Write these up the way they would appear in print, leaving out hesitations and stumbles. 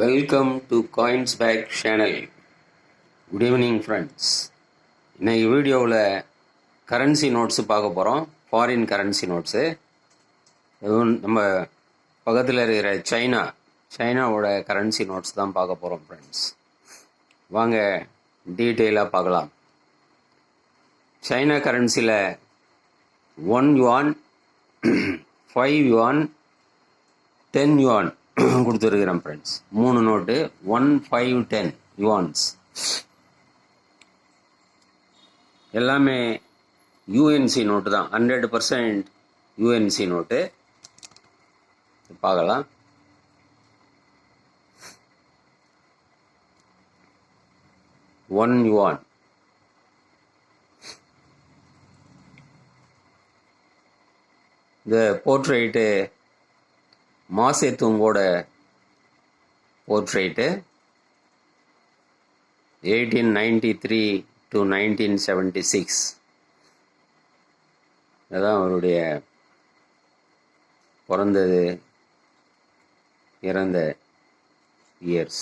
Welcome to coins back channel. Good evening friends. இன்னைக்கு வீடியோவில் currency notes பார்க்க போகிறோம். Foreign currency notes. நம்ம பக்கத்தில் இருக்கிற சைனாவோட கரன்சி நோட்ஸ் தான் பார்க்க போகிறோம் ஃப்ரெண்ட்ஸ். வாங்க டீட்டெயிலாக பார்க்கலாம். சைனா கரன்சியில் 1 yuan, 5 yuan, 10 yuan கொடுத்துருக்கிறேன் ஃப்ரெண்ட்ஸ். 3 note 1, 5, 10 yuans. எல்லாமே யூஎன்சி நோட்டு தான். 100% யூஎன்சி நோட்டு. பார்க்கலாம். $1. இந்த போர்ட்ரைட்டு மாசேத்துங்கோட போர்ட்ரைட்டு 1893 to 1976. அதான் அவருடைய பிறந்தது இறந்த இயர்ஸ்.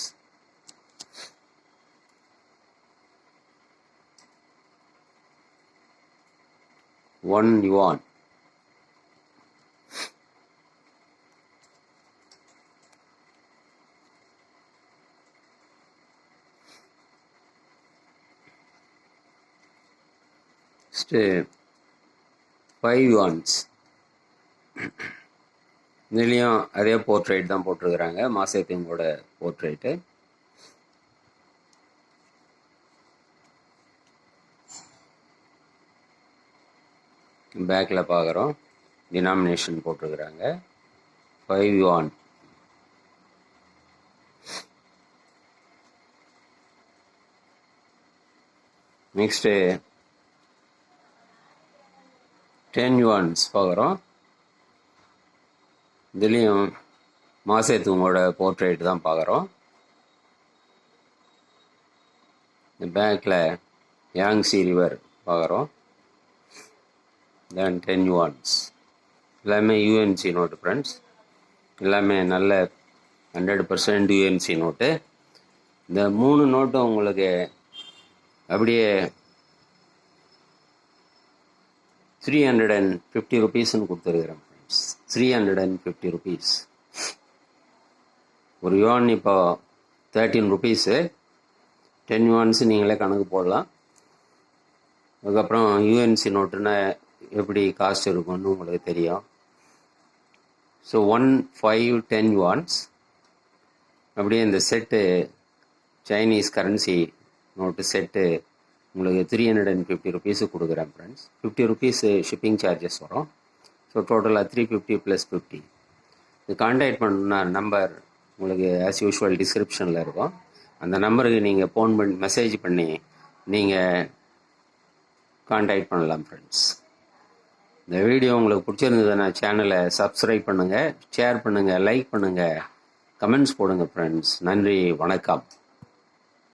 $1. Next 5 yuans. இதுலேயும் அதே போர்ட்ரைட் தான் போட்டிருக்கிறாங்க. மாசேத்துங்கோட போர்ட்ரைட்டு. பேக்கில் பார்க்குறோம். டினாமினேஷன் போட்டிருக்கிறாங்க. 5 yuan. நெக்ஸ்ட்டு 10 yuans பார்க்குறோம். இதுலேயும் மாசேத்துங்கோட போர்ட்ரேட் தான் பார்க்குறோம். பேக்கில் யாங்ஸி ரிவர் பார்க்குறோம். தென் 10 yuans. எல்லாமே யூஎன்சி நோட்டு ஃப்ரெண்ட்ஸ். எல்லாமே நல்ல 100% யூஎன்சி நோட்டு. இந்த 3 நோட்டும் உங்களுக்கு அப்படியே 350 rupeesன்னு கொடுத்துருக்குறேன் ஃப்ரெண்ட்ஸ். 350 rupees. ஒரு யுவான் இப்போ 13 rupees. 10 yuans நீங்களே கணக்கு போடலாம். அதுக்கப்புறம் யூஎன்சி நோட்டுன்னா எப்படி காஸ்ட் இருக்கும்னு உங்களுக்கு தெரியும். So 1, 5, 10 yuans. அப்படியே இந்த set Chinese currency note set உங்களுக்கு 350 rupees கொடுக்குறேன் ஃப்ரெண்ட்ஸ். 50 rupees ஷிப்பிங் சார்ஜஸ் வரும். ஸோ டோட்டலாக 350 + 50. இது கான்டாக்ட் பண்ண நம்பர் உங்களுக்கு ஆஸ் யூஷுவல் டிஸ்கிரிப்ஷனில் இருக்கும். அந்த நம்பருக்கு நீங்கள் ஃபோன் பண்ணி மெசேஜ் பண்ணி நீங்கள் கான்டாக்ட் பண்ணலாம் ஃப்ரெண்ட்ஸ். இந்த வீடியோ உங்களுக்கு பிடிச்சிருந்ததுன்னா சேனலை சப்ஸ்கிரைப் பண்ணுங்கள், ஷேர் பண்ணுங்கள், லைக் பண்ணுங்கள், கமெண்ட்ஸ் போடுங்க ஃப்ரெண்ட்ஸ். நன்றி, வணக்கம்.